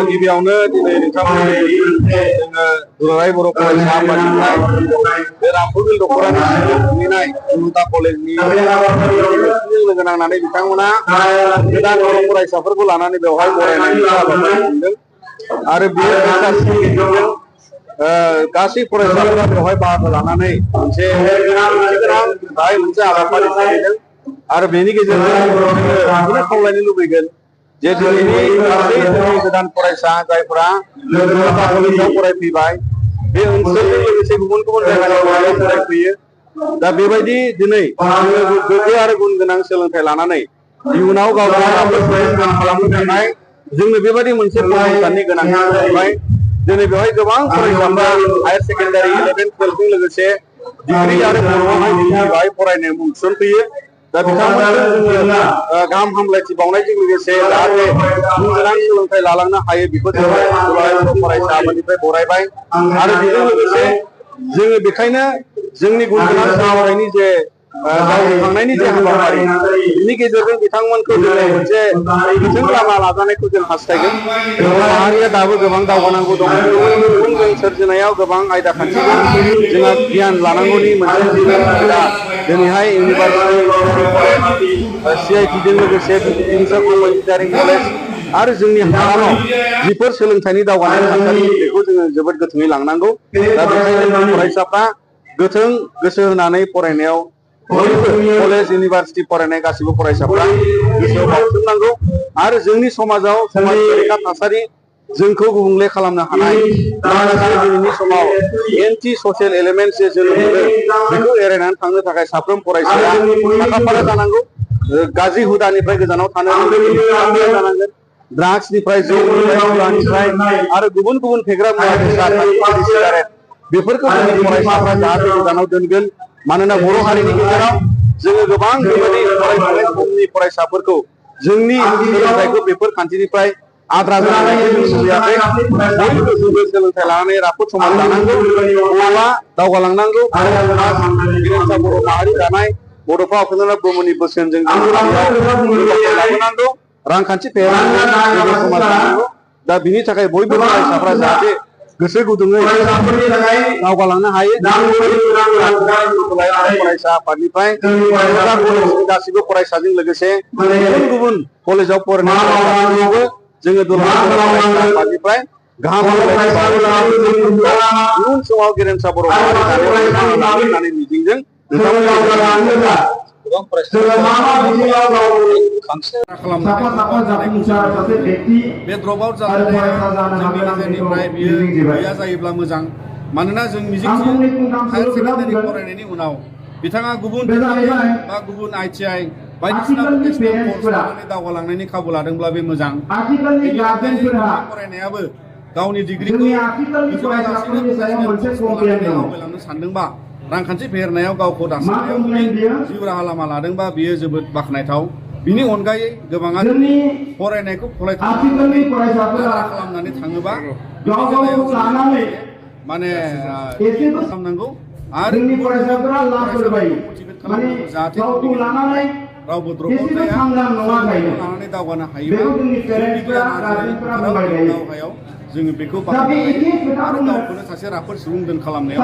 गिबियावनो दिनै नोंथांमोननि जोङो दुलाराय बर' फरायसा आफादनिफ्राय बे रामफुरबिल दख'रानि खुंनाय उलुदा कलेजनि लोगो नांनानै बिथांमोना गोदान बर' फरायसाफोरखौ लानानै बेवहाय बरायनायनि हाबाफारि खुंदों आरो बेयो बेकासनि गेजेरजों गासै फरायसाफोरा बेवहाय बाहागो लानानै मोनसे हाबाफारि सोलिदों आरो बेनि गेजेरजों बेखौनो खावलायनो लुबैगोन जे दिनैनि गासै जोंनि गोदान फरायसा जायफोरा उलुदा कलेजाव फरायफैबाय बे ओनसोलजों लोगोसे गुबुन गुबुन जायगानिफ्राय फरायफैयो दा बेबायदि दिनै गोग्गो आरो गुन गोनां सोलोंथाइ लानानै इयुनाव गावखौ खालामनो थाखाय जोंनो बेबायदि मोनसे फसंथाननि गोनांथि जाहैबाय। दिनै बेवहाय गोबां फरायसाफ्रा हायार सेकेन्डारि 11, 12जों लोगोसे डिग्री आरो बर'आवहाय बेवहाय फरायनो मुं थिसनफैयो। दा बिथांमोननो जोङो गाहाम हामलायथि बावनायजों लोगोसे जाहाथे गुन गोनां सोलोंथाइ लालांनो हायो बेखौ जोङो दुलाराय बर' फरायसा आफादनिफ्राय बरायबाय आरो बेजों लोगोसे जोङो बेखायनो जोंनि गुन गोनां सोलोंथाइनि जे जावरिखांनायनि जे हाबाफारि बिनि गेजेरजों बिथांमोनखौ दिनै मोनसे गोथों लामा लाजानायखौ जों हास्थायगोन। बर' माहारिया दाबो गोबां दावगानांगौ दं। गुबुन जों सोरजिनायाव गोबां आयदा खान्थिजों जोंहा गियान लानांगौनि मोनसे आयदा दिनैहाय इउनिभार्सिटि CIT जों लोगोसे बिटिसि कलेज इन्जिनियारिं कलेज आरो जोंनि हालामाव जिफोर सोलोंथाइनि दावगानाय थासारि बेखौ जोङो जोबोद गोथौङै लांनांगौ। दा बेखायनो फरायसाफ्रा गोथों गोसो होनानै फरायनायाव बयबो कलेज इउनिभार्सिटि फरायनाय गासिबो फरायसाफ्रा गोसोआव बावसोमनांगौ आरो जोंनि समाजाव समाज बेरेखा थासारि जोंखौ गुबुंले खालामनो हानाय माखासे दिनैनि समाव एन्टि ससियेल एलिमेन्ट जे जोनोम मोनो बेखौ एरायनानै थांनो थाखाय साफ्रोम फरायसाया साखा-फारा जानांगौ। गाज्रि हुदानिफ्राय गोजानाव थानो जानांगोन। ड्राग्सनिफ्राय जौनिफ्राय आरो गुबुन गुबुन फेग्रा मुवा बेसाद सिगारेट बेफोरखौ जोंनि फरायसाफ्रा जाहाथे गोजानाव दोनगोन। मानोना बर' हारिनि गेजेराव जोङो गोबां बेबायदि फरायफुनाय समनि फरायसाफोरखौ जोंनि सोलोंथाइखौ बेफोर खान्थिनिफ्राय आद्रा जानायखौ जों नुयाखै। बयबो गोग्गो सोलोंथाइ लानानै राफोद समाज दानांगौ, बर'आ दावगालांनांगौ आरो गेरेमसा बर' माहारि दानाय बड'फा उपेन्द्रनाथ ब्रह्मनि बोसोनजों लाबोनांगौ, रांखान्थि फेहेरनांगौ, समाज दानांगौ। दा बिनि थाखाय बयबो फरायसाफ्रा जाहाथे गोसो गुदुङै दावगालांनो हायो। फरायसा आफादनिफ्राय गासिबो फरायसाजों लोगोसे गुबुन गुबुन कलेजाव फरायनाय फरायसाफोरखौबो जोङो दुलाराय बर' फरायसा आफादनिफ्राय गाहाम हामलायथि इयुन समाव गेरेमसा बर' माहारि होननानै मिजिंजों बे ड्रप आउट जानाया जोंनि गेजेरनिफ्राय बियो गैया जायोब्ला मोजां। मानोना जों मिजिंथियो हायार सेकेन्डारि फरायनायनि उनाव बिथाङा गुबुन बा गुबुन ITI बायदिसिना भकेसनेल कर्स लानानै दावगालांनायनि खाबु लादोंब्ला बे मोजां। फरायनायाबो गावनि डिग्रीखौ फोजोबालासिनो भकेसनेल कर्स लानानै आवगायलांनो सानदोंबा, रांखान्थि फेहेरनायाव गावखौ दासिमनायाव जिउ राहा लामा लादोंबा बियो जोबोद बाख्नायथाव। बिनि अनगायै गोबाङा फरायनायखौ फरायखांनानै खालामनानै थाङोबा बिनि बेलायाव माने खालामनांगौ आरो मटिभेट खालामनांगौ जाहाथे रावबो ड्रप आउट जाया, लानानै दावगानो हायोबा जोंनि दावहायाव जोङो बेखौ बाहायनो हायो आरो गावखौनो सासे राफोद सुबुं खालामनायाव